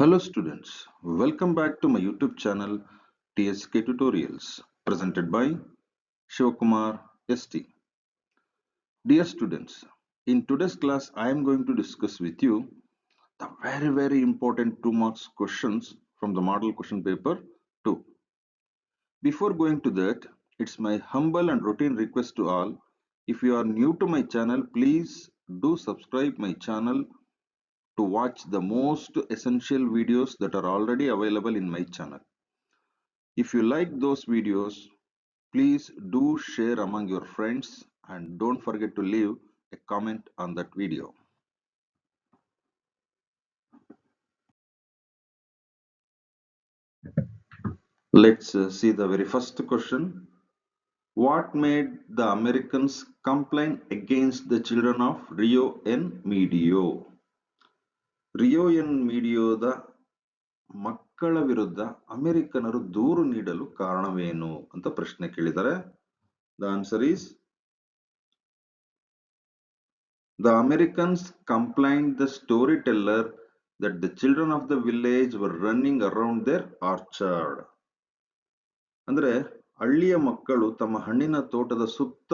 Hello students, welcome back to my YouTube channel TSK Tutorials presented by Shivakumar ST. Dear students, in today's class I am going to discuss with you the very important 2 marks questions from the model question paper 2. Before going to that, it's my humble and routine request to all, if you are new to my channel, please do subscribe my channel to watch the most essential videos that are already available in my channel. If you like those videos, please do share among your friends and don't forget to leave a comment on that video. Let's see the very first question. What made the Americans complain against the children of Rio en Medio? Rio en ಮೀಡಿಯೋದ ಮಕ್ಕಳ ವಿರುದ್ಧ ಅಮೆರಿಕನರು ದೂರು ನೀಡಲು ಕಾರಣವೇನು ಅಂತ ಪ್ರಶ್ನೆ ಕೇಳಿದ್ದಾರೆ. The answer is the Americans complained the storyteller that the children of the village were running around their orchard. ಅಂದ್ರೆ ಹಳ್ಳಿಯ ಮಕ್ಕಳು ತಮ್ಮ ಹಣ್ಣಿನ ತೋಟದ ಸುತ್ತ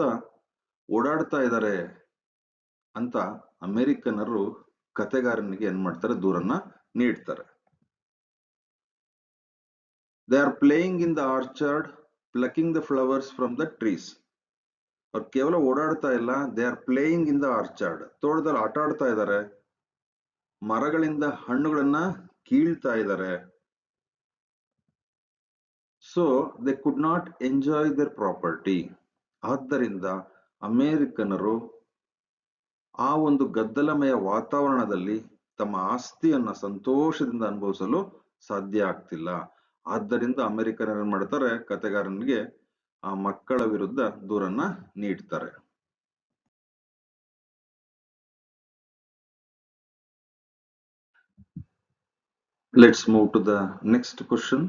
ಓಡಾಡ್ತಾ ಇದ್ದಾರೆ ಅಂತ ಅಮೆರಿಕನರು ಕತೆಗಾರನಿಗೆ ಏನ್ ಮಾಡ್ತಾರೆ, ದೂರನ್ನ ನೀಡ್ತಾರೆ. They are playing in the orchard, plucking the flowers from the trees. ಅವ್ರು ಕೇವಲ ಓಡಾಡ್ತಾ ಇಲ್ಲ, they are playing in the orchard, ತೋಟದಲ್ಲಿ ಆಟ ಆಡ್ತಾ ಇದ್ದಾರೆ, ಮರಗಳಿಂದ ಹಣ್ಣುಗಳನ್ನ ಕೀಳ್ತಾ ಇದ್ದಾರೆ. So they could not enjoy their property. ಆದ್ದರಿಂದ ಅಮೆರಿಕನರು ಆ ಒಂದು ಗದ್ದಲಮಯ ವಾತಾವರಣದಲ್ಲಿ ತಮ್ಮ ಆಸ್ತಿಯನ್ನ ಸಂತೋಷದಿಂದ ಅನುಭವಿಸಲು ಸಾಧ್ಯ ಆಗ್ತಿಲ್ಲ. ಆದ್ದರಿಂದ ಅಮೆರಿಕನರು ಏನ್ ಮಾಡ್ತಾರೆ, ಕತೆಗಾರನಿಗೆ ಆ ಮಕ್ಕಳ ವಿರುದ್ಧ ದೂರನ್ನ ನೀಡ್ತಾರೆ. Let's move to the next question.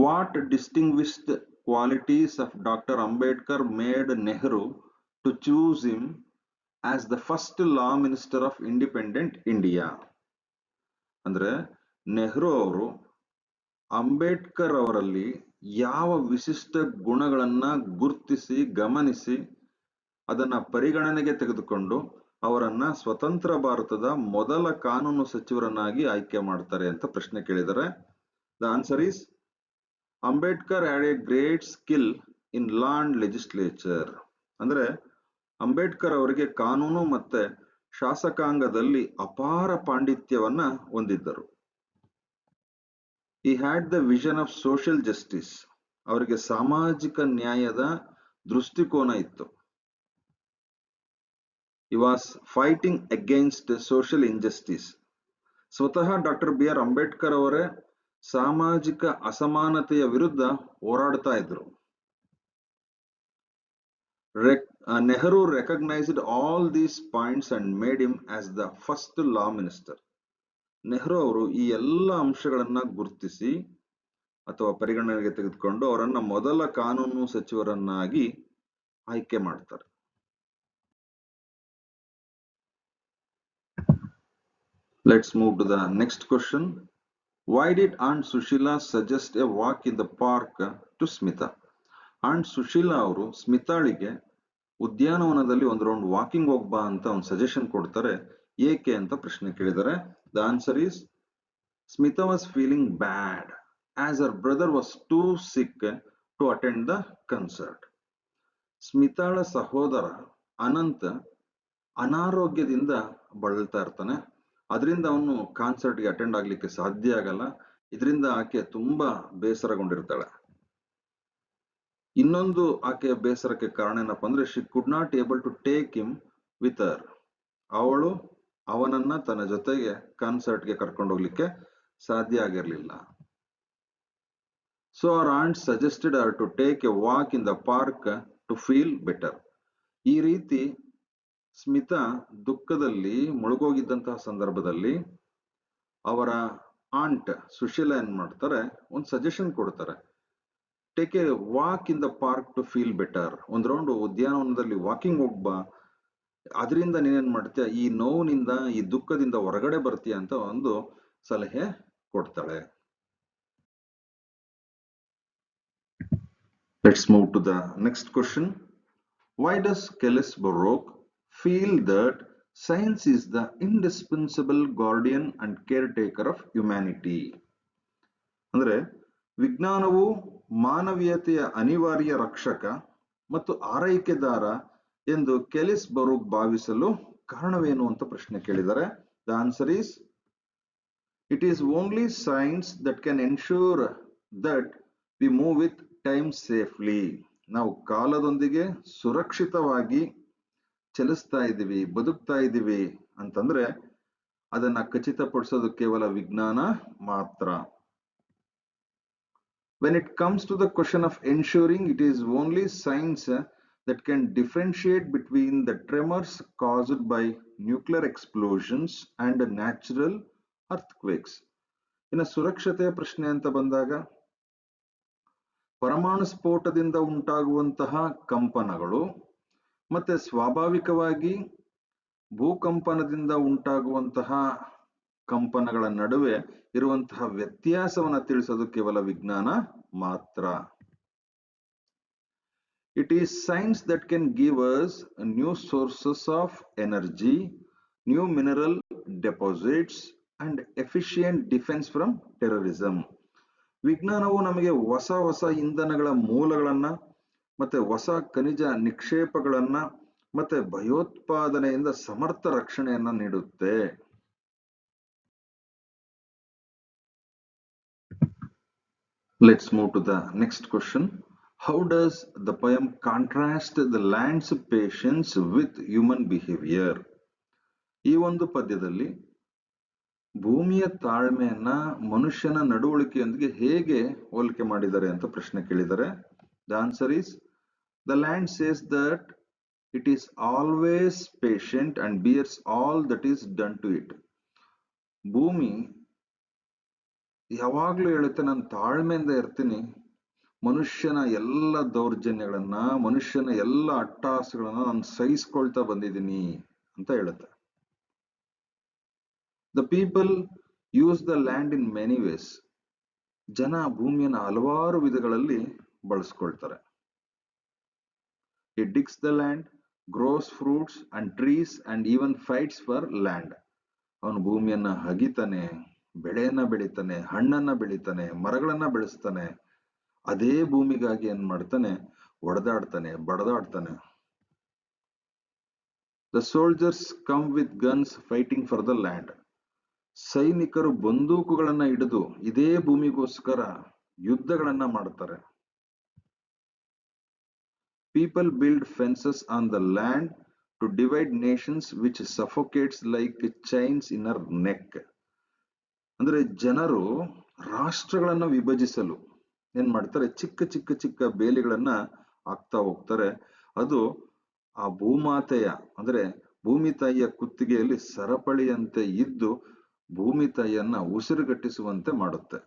What distinguished qualities of Dr. Ambedkar made Nehru to choose him as the first law minister of independent India? ಅಂದ್ರೆ ನೆಹರು ಅವರು ಅಂಬೇಡ್ಕರ್ ಅವರಲ್ಲಿ ಯಾವ ವಿಶಿಷ್ಟ ಗುಣಗಳನ್ನ ಗುರುತಿಸಿ ಗಮನಿಸಿ ಅದನ್ನ ಪರಿಗಣನೆಗೆ ತೆಗೆದುಕೊಂಡು ಅವರನ್ನ ಸ್ವತಂತ್ರ ಭಾರತದ ಮೊದಲ ಕಾನೂನು ಸಚಿವರನ್ನಾಗಿ ಆಯ್ಕೆ ಮಾಡ್ತಾರೆ ಅಂತ ಪ್ರಶ್ನೆ ಕೇಳಿದ್ದಾರೆ. The answer is Ambedkar had A great skill in law and legislature. ಅಂದ್ರೆ ಅಂಬೇಡ್ಕರ್ ಅವರಿಗೆ ಕಾನೂನು ಮತ್ತೆ ಶಾಸಕಾಂಗದಲ್ಲಿ ಅಪಾರ ಪಾಂಡಿತ್ಯವನ್ನ ಹೊಂದಿದ್ದರು. He had the vision of social justice. ಅವರಿಗೆ ಸಾಮಾಜಿಕ ನ್ಯಾಯದ ದೃಷ್ಟಿಕೋನ ಇತ್ತು. He was fighting against social injustice. ಸ್ವತಃ ಡಾಕ್ಟರ್ ಬಿ ಆರ್ ಅಂಬೇಡ್ಕರ್ ಅವರೇ ಸಾಮಾಜಿಕ ಅಸಮಾನತೆಯ ವಿರುದ್ಧ ಹೋರಾಡ್ತಾ ಇದ್ರು. Nehru recognized all these points and made him as the first law minister. Nehru ಅವರು ಈ ಎಲ್ಲ ಅಂಶಗಳನ್ನ ಗುರುತಿಸಿ ಅಥವಾ ಪರಿಗಣನೆಗೆ ತೆಗೆದುಕೊಂಡು ಅವರನ್ನ ಮೊದಲ ಕಾನೂನು ಸಚಿವರನ್ನಾಗಿ ಆಯ್ಕೆ ಮಾಡ್ತಾರೆ. Let's move to the next question. Why did Aunt Sushila suggest a walk in the park to Smita? Aunt Sushila ಅವರು ಸ್ಮಿತಾಳಿಗೆ ಉದ್ಯಾನವನದಲ್ಲಿ ಒಂದು ರೌಂಡ್ ವಾಕಿಂಗ್ ಹೋಗ್ಬಾ ಅಂತ ಒಂದು ಸಜೆಷನ್ ಕೊಡ್ತಾರೆ. ಏಕೆ ಅಂತ ಪ್ರಶ್ನೆ ಕೇಳಿದ್ದಾರೆ. The answer is Smita was feeling bad as her brother was too sick to attend the concert. ಸ್ಮಿತಾಳ ಸಹೋದರ ಅನಂತ್ ಅನಾರೋಗ್ಯದಿಂದ ಬಳಲ್ತಾ ಇರ್ತಾನೆ. ಅದರಿಂದ ಅವನು ಕಾನ್ಸರ್ಟ್ಗೆ ಅಟೆಂಡ್ ಆಗ್ಲಿಕ್ಕೆ ಸಾಧ್ಯ ಆಗಲ್ಲ. ಇದರಿಂದ ಆಕೆ ತುಂಬಾ ಬೇಸರಗೊಂಡಿರ್ತಾಳೆ. ಇನ್ನೊಂದು ಆಕೆಯ ಬೇಸರಕ್ಕೆ ಕಾರಣ ಏನಪ್ಪಾ ಅಂದ್ರೆ she could not able to take him with her. ಅವಳು ಅವನನ್ನ ತನ್ನ ಜೊತೆಗೆ ಕಾನ್ಸರ್ಟ್ಗೆ ಕರ್ಕೊಂಡು ಹೋಗ್ಲಿಕ್ಕೆ ಸಾಧ್ಯ ಆಗಿರ್ಲಿಲ್ಲ. So our aunt suggested her to take a walk in the park to feel better. ಈ ರೀತಿ ಸ್ಮಿತಾ ದುಃಖದಲ್ಲಿ ಮುಳುಗೋಗಿದ್ದಂತಹ ಸಂದರ್ಭದಲ್ಲಿ ಅವರ ಆಂಟ್ ಸುಶೀಲಾ ಏನ್ ಮಾಡ್ತಾರೆ, ಒಂದು ಸಜೆಷನ್ ಕೊಡ್ತಾರೆ. Take a walk in the park to feel better. ಒಂದ್ ರೌಂಡ್ ಉದ್ಯಾನವನದಲ್ಲಿ ವಾಕಿಂಗ್ ಹೋಗ್ಬಾ, ಅದರಿಂದ ನೀನೇನ್ ಮಾಡ್ತೀಯ, ಈ ನೋವಿನಿಂದ ಈ ದುಃಖದಿಂದ ಹೊರಗಡೆ ಬರ್ತೀಯ ಅಂತ ಒಂದು ಸಲಹೆ ಕೊಡ್ತಾಳೆ. Let's move to the next question. Why does Kellis Baroque feel that science is the indispensable guardian and caretaker of humanity? ಅಂದ್ರೆ ವಿಜ್ಞಾನವು ಮಾನವೀಯತೆಯ ಅನಿವಾರ್ಯ ರಕ್ಷಕ ಮತ್ತು ಆರೈಕೆದಾರ ಎಂದು ಕೆಲಿಸ್ ಬರೂಕ್ ಭಾವಿಸಲು ಕಾರಣವೇನು ಅಂತ ಪ್ರಶ್ನೆ ಕೇಳಿದ್ದಾರೆ. The answer is it is only science that can ensure that we move with time safely. ನಾವು ಕಾಲದೊಂದಿಗೆ ಸುರಕ್ಷಿತವಾಗಿ ಚಲಿಸ್ತಾ ಇದ್ದೀವಿ, ಬದುಕ್ತಾ ಇದ್ದೀವಿ ಅಂತಂದ್ರೆ ಅದನ್ನ ಖಚಿತಪಡಿಸೋದು ಕೇವಲ ವಿಜ್ಞಾನ ಮಾತ್ರ. When it comes to the question of ensuring, it is only science that can differentiate between the tremors caused by nuclear explosions and natural earthquakes. ಇನ್ನು ಸುರಕ್ಷತೆಯ ಪ್ರಶ್ನೆ ಅಂತ ಬಂದಾಗ ಪರಮಾಣು ಸ್ಫೋಟದಿಂದ ಉಂಟಾಗುವಂತಹ ಕಂಪನಗಳು ಮತ್ತೆ ಸ್ವಾಭಾವಿಕವಾಗಿ ಭೂಕಂಪನದಿಂದ ಉಂಟಾಗುವಂತಹ ಕಂಪನಗಳ ನಡುವೆ ಇರುವಂತಹ ವ್ಯತ್ಯಾಸವನ್ನ ತಿಳಿಸೋದು ಕೇವಲ ವಿಜ್ಞಾನ ಮಾತ್ರ. It is science that can give us new sources of energy, new mineral deposits and efficient defense from terrorism. ವಿಜ್ಞಾನವು ನಮಗೆ ಹೊಸ ಹೊಸ ಇಂಧನಗಳ ಮೂಲಗಳನ್ನ ಮತ್ತೆ ಹೊಸ ಖನಿಜ ನಿಕ್ಷೇಪಗಳನ್ನ ಮತ್ತೆ ಭಯೋತ್ಪಾದನೆಯಿಂದ ಸಮರ್ಥ ರಕ್ಷಣೆಯನ್ನ ನೀಡುತ್ತೆ. Let's move to the next question. How does the poem contrast the land's patience with human behavior? ಈ ಒಂದು ಪದ್ಯದಲ್ಲಿ ಭೂಮಿಯ ತಾಳ್ಮೆಯನ್ನ ಮನುಷ್ಯನ ನಡವಳಿಕೆಯೊಂದಿಗೆ ಹೇಗೆ ಹೋಲಿಕೆ ಮಾಡಿದ್ದಾರೆ ಅಂತ ಪ್ರಶ್ನೆ ಕೇಳಿದ್ದಾರೆ. The answer is the land says that it is always patient and bears all that is done to it. ಭೂಮಿ ಯಾವಾಗ್ಲೂ ಹೇಳುತ್ತೆ, ನಾನು ತಾಳ್ಮೆಯಿಂದ ಇರ್ತೀನಿ, ಮನುಷ್ಯನ ಎಲ್ಲ ದೌರ್ಜನ್ಯಗಳನ್ನ ಮನುಷ್ಯನ ಎಲ್ಲ ಅಟ್ಟಹಾಸಗಳನ್ನ ನಾನು ಸಹಿಸ್ಕೊಳ್ತಾ ಬಂದಿದ್ದೀನಿ ಅಂತ ಹೇಳುತ್ತೆ. The people use the land in many ways. ಜನ ಭೂಮಿಯನ್ನು ಹಲವಾರು ವಿಧಗಳಲ್ಲಿ ಬಳಸ್ಕೊಳ್ತಾರೆ. It digs the land, grows fruits and trees and even fights for land. ಅವನು ಭೂಮಿಯನ್ನ ಹಗಿತಾನೆ, ಬೆಳೆಯನ್ನ ಬೆಳಿತಾನೆ, ಹಣ್ಣನ್ನ ಬೆಳಿತಾನೆ, ಮರಗಳನ್ನ ಬೆಳೆಸ್ತಾನೆ. ಅದೇ ಭೂಮಿಗಾಗಿ ಏನ್ ಮಾಡ್ತಾನೆ, ಒಡೆದಾಡ್ತಾನೆ, ಬಡದಾಡ್ತಾನೆ. The soldiers come with guns fighting for the land. ಸೈನಿಕರು ಬಂದೂಕುಗಳನ್ನ ಹಿಡಿದು ಇದೇ ಭೂಮಿಗೋಸ್ಕರ ಯುದ್ಧಗಳನ್ನ ಮಾಡ್ತಾರೆ. People build fences on the land to divide nations which suffocates like chains in our neck. ಅಂದ್ರೆ ಜನರು ರಾಷ್ಟ್ರಗಳನ್ನ ವಿಭಜಿಸಲು ಏನ್ ಮಾಡ್ತಾರೆ, ಚಿಕ್ಕ ಚಿಕ್ಕ ಚಿಕ್ಕ ಬೇಲಿಗಳನ್ನ ಹಾಕ್ತಾ ಹೋಗ್ತಾರೆ. ಅದು ಆ ಭೂಮಾತೆಯ ಅಂದ್ರೆ ಭೂಮಿ ತಾಯಿಯ ಕುತ್ತಿಗೆಯಲ್ಲಿ ಸರಪಳಿಯಂತೆ ಇದ್ದು ಭೂಮಿ ತಾಯಿಯನ್ನ ಉಸಿರುಗಟ್ಟಿಸುವಂತೆ ಮಾಡುತ್ತೆ.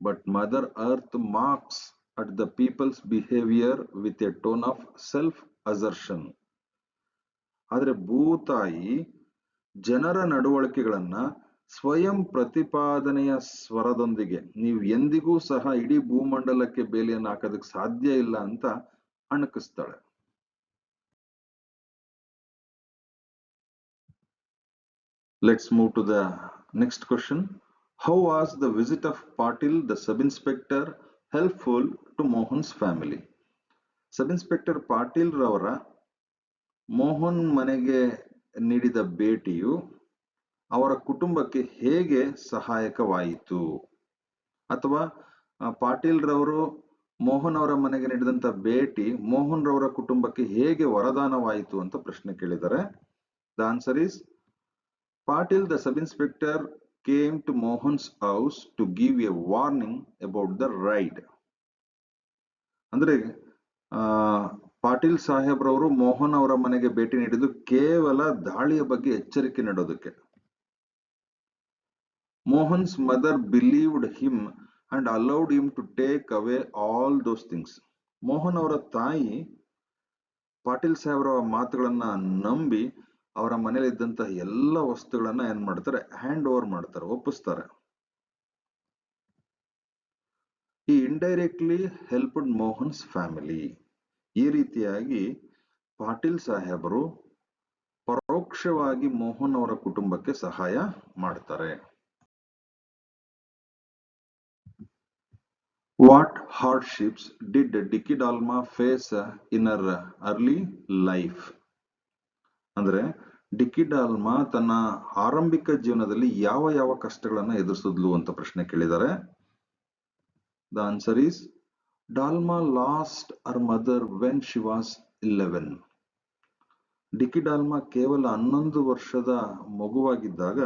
But mother earth marks at the people's behaviour with a tone of self assertion. ಆದ್ರೆ ಭೂತಾಯಿ ಜನರ ನಡವಳಿಕೆಗಳನ್ನ ಸ್ವಯಂ ಪ್ರತಿಪಾದನೆಯ ಸ್ವರದೊಂದಿಗೆ ನೀವು ಎಂದಿಗೂ ಸಹ ಇಡೀ ಭೂಮಂಡಲಕ್ಕೆ ಬೇಲಿಯನ್ನು ಹಾಕೋದಕ್ಕೆ ಸಾಧ್ಯ ಇಲ್ಲ ಅಂತ ಅಣಕಿಸ್ತಾಳೆ. Let's move to the next question. How was the visit of Patil the sub-inspector helpful to Mohan's family? ಸಬ್-ಇನ್ಸ್ಪೆಕ್ಟರ್ Patil ರವರ ಮೋಹನ್ ಮನೆಗೆ ನೀಡಿದ ಭೇಟಿಯು ಅವರ ಕುಟುಂಬಕ್ಕೆ ಹೇಗೆ ಸಹಾಯಕವಾಯಿತು? ಅಥವಾ ಪಾಟೀಲ್ ರವರು ಮೋಹನ್ ಅವರ ಮನೆಗೆ ನೀಡಿದಂತ ಭೇಟಿ ಮೋಹನ್ ರವರ ಕುಟುಂಬಕ್ಕೆ ಹೇಗೆ ವರದಾನವಾಯಿತು ಅಂತ ಪ್ರಶ್ನೆ ಕೇಳಿದ್ದಾರೆ. The answer is Patil the sub inspector came to Mohan's house to give a warning about the raid. ಅಂದ್ರೆ ಪಾಟೀಲ್ ಸಾಹೇಬ್ರವರು ಮೋಹನ್ ಅವರ ಮನೆಗೆ ಭೇಟಿ ನೀಡಿದ್ದು ಕೇವಲ ದಾಳಿಯ ಬಗ್ಗೆ ಎಚ್ಚರಿಕೆ ನೀಡೋದಕ್ಕೆ. Mohan's mother believed him and allowed him to take away all those things. Mohan ಅವರ ತಾಯಿ ಪಾಟೀಲ್ ಸಾಹೇಬ್ರ ಮಾತುಗಳನ್ನ ನಂಬಿ ಅವರ ಮನೇಲಿ ಇದ್ದಂತಹ ಎಲ್ಲ ವಸ್ತುಗಳನ್ನ ಏನ್ ಮಾಡ್ತಾರೆ, ಹ್ಯಾಂಡ್ ಓವರ್ ಮಾಡ್ತಾರೆ, ಒಪ್ಪಿಸ್ತಾರೆ. ಈ ಇಂಡೈರೆಕ್ಟ್ಲಿ ಹೆಲ್ಪ್ಡ್ ಮೋಹನ್ಸ್ ಫ್ಯಾಮಿಲಿ. ಈ ರೀತಿಯಾಗಿ ಪಾಟೀಲ್ ಸಾಹೇಬರು ಪರೋಕ್ಷವಾಗಿ ಮೋಹನ್ ಅವರ ಕುಟುಂಬಕ್ಕೆ ಸಹಾಯ ಮಾಡ್ತಾರೆ. What hardships did Dicky Dolma face in her early life? ಅಂದ್ರೆ ಡಿಕ್ಕಿ ಡಾಲ್ಮಾ ತನ್ನ ಆರಂಭಿಕ ಜೀವನದಲ್ಲಿ ಯಾವ ಯಾವ ಕಷ್ಟಗಳನ್ನ ಎದುರಿಸಿದ್ಲು ಅಂತ ಪ್ರಶ್ನೆ ಕೇಳಿದ್ದಾರೆ. The answer is Dolma lost her mother when she was 11. Dicky Dolma ಕೇವಲ 11 ವರ್ಷದ ಮಗುವಾಗಿದ್ದಾಗ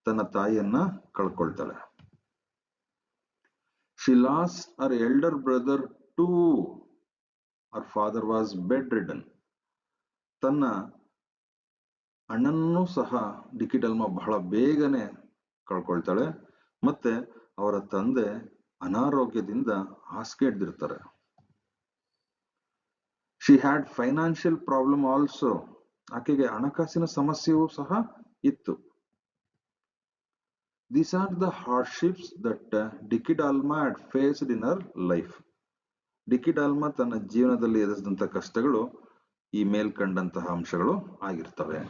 ತನ್ನ ತಾಯಿಯನ್ನ ಕಳ್ಕೊಳ್ತಾಳೆ. She lost her elder brother to her father was bedridden. ತನ್ನ ಅಣ್ಣನೂ ಸಹ ಡಿಕ್ಕಿ ಡಾಲ್ಮಾ ಬಹಳ ಬೇಗನೆ ಕಳ್ಕೊಳ್ತಾಳೆ. ಮತ್ತೆ ಅವರ ತಂದೆ ಅನಾರೋಗ್ಯದಿಂದ ಹಾಸಿಗೆ ಹಿಡ್ದಿರ್ತಾರೆ. She had financial problem also. ಆಕೆಗೆ ಹಣಕಾಸಿನ ಸಮಸ್ಯೆಯೂ ಸಹ ಇತ್ತು. These are the hardships that Dicky Dolma had faced in her life. Dicky Dolma ತನ್ನ ಜೀವನದಲ್ಲಿ ಎದುರಿಸಿದಂತಹ ಕಷ್ಟಗಳು ಈ ಮೇಲ್ಕಂಡಂತಹ ಅಂಶಗಳು ಆಗಿರ್ತವೆ.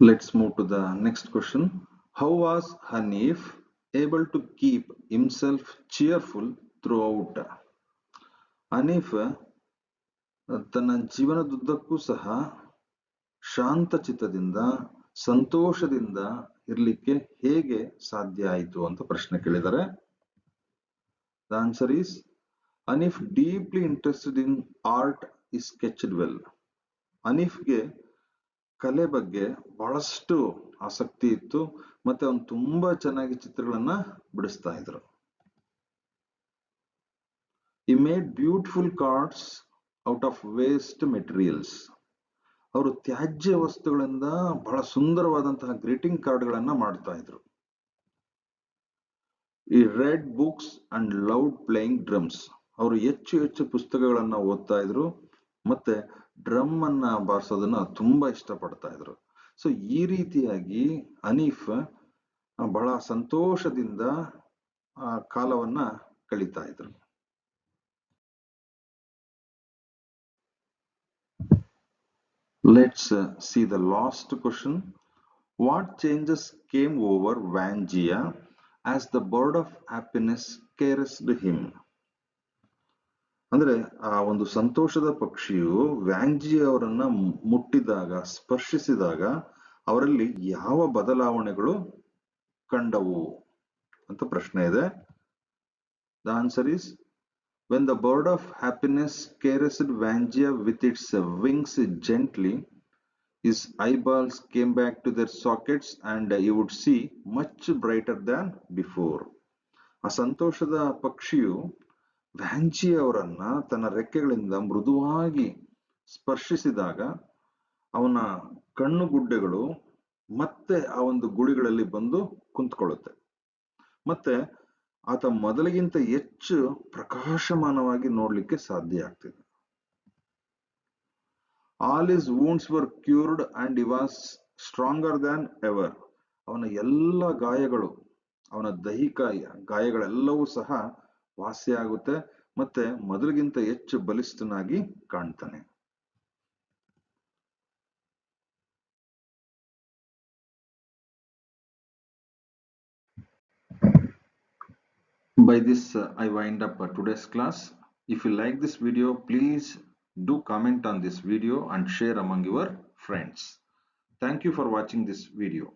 Let's move to the next question. How was Hanif able to keep himself cheerful throughout? Hanif ತನ್ನ ಜೀವನದುದ್ದಕ್ಕೂ ಸಹ ಶಾಂತಚಿತ್ತದಿಂದ ಸಂತೋಷದಿಂದ ಇರಲಿಕ್ಕೆ ಹೇಗೆ ಸಾಧ್ಯ ಆಯಿತು ಅಂತ ಪ್ರಶ್ನೆ ಕೇಳಿದ್ದಾರೆ. The answer is Hanif deeply interested in art is sketched well. ಹನೀಫ್ಗೆ ಕಲೆ ಬಗ್ಗೆ ಬಹಳಷ್ಟು ಆಸಕ್ತಿ ಇತ್ತು, ಮತ್ತೆ ಅವನು ತುಂಬಾ ಚೆನ್ನಾಗಿ ಚಿತ್ರಗಳನ್ನ ಬಿಡಿಸ್ತಾ ಇದ್ರು. He made beautiful cards out of waste materials. ಅವರು ತ್ಯಾಜ್ಯ ವಸ್ತುಗಳಿಂದ ಬಹಳ ಸುಂದರವಾದಂತಹ ಗ್ರೀಟಿಂಗ್ ಕಾರ್ಡ್ಗಳನ್ನ ಮಾಡ್ತಾ ಇದ್ರು. He read books and loved playing drums. ಅವರು ಹೆಚ್ಚು ಹೆಚ್ಚು ಪುಸ್ತಕಗಳನ್ನ ಓದ್ತಾ ಇದ್ರು, ಮತ್ತೆ ಡ್ರಮ್ ಅನ್ನ ಬಾರಿಸೋದನ್ನ ತುಂಬಾ ಇಷ್ಟಪಡ್ತಾ ಇದ್ರು. ಸೊ ಈ ರೀತಿಯಾಗಿ ಹನೀಫ್ ಬಹಳ ಸಂತೋಷದಿಂದ ಕಾಲವನ್ನ ಕಳೀತಾ ಇದ್ರು. Let's see the last question. What changes came over Vanjia as the bird of happiness caressed him? ಅಂದ್ರೆ ಆ ಒಂದು ಸಂತೋಷದ ಪಕ್ಷಿಯು ವ್ಯಾಂಜಿ ಅವರನ್ನ ಮುಟ್ಟಿದಾಗ, ಸ್ಪರ್ಶಿಸಿದಾಗ ಅವರಲ್ಲಿ ಯಾವ ಬದಲಾವಣೆಗಳು ಕಂಡವು ಅಂತ ಪ್ರಶ್ನೆ ಇದೆ. The answer is when the bird of happiness caressed Vanjia with its wings gently, his eyeballs came back to their sockets and he would see much brighter than before. ಆ ಸಂತೋಷದ ಪಕ್ಷಿಯು ವ್ಯಾಂಜಿ ಅವರನ್ನ ತನ್ನ ರೆಕ್ಕೆಗಳಿಂದ ಮೃದುವಾಗಿ ಸ್ಪರ್ಶಿಸಿದಾಗ ಅವನ ಕಣ್ಣುಗುಡ್ಡೆಗಳು ಮತ್ತೆ ಆ ಒಂದು ಗುಳಿಗಳಲ್ಲಿ ಬಂದು ಕುಂತ್ಕೊಳ್ಳುತ್ತೆ. ಮತ್ತೆ ಆತ ಮೊದಲಿಗಿಂತ ಹೆಚ್ಚು ಪ್ರಕಾಶಮಾನವಾಗಿ ನೋಡ್ಲಿಕ್ಕೆ ಸಾಧ್ಯ ಆಗ್ತಿದೆ. All his wounds were cured and he was stronger than ever. ಅವನ ಎಲ್ಲ ಗಾಯಗಳು, ಅವನ ದೈಹಿಕ ಗಾಯಗಳೆಲ್ಲವೂ ಸಹ ವಾಸಿಯಾಗುತ್ತೆ, ಮತ್ತೆ ಮೊದಲಿಗಿಂತ ಹೆಚ್ಚು ಬಲಿಷ್ಠನಾಗಿ ಕಾಣ್ತಾನೆ. By this, I wind up today's class. If you like this video, please do comment on this video and share among your friends. Thank you for watching this video.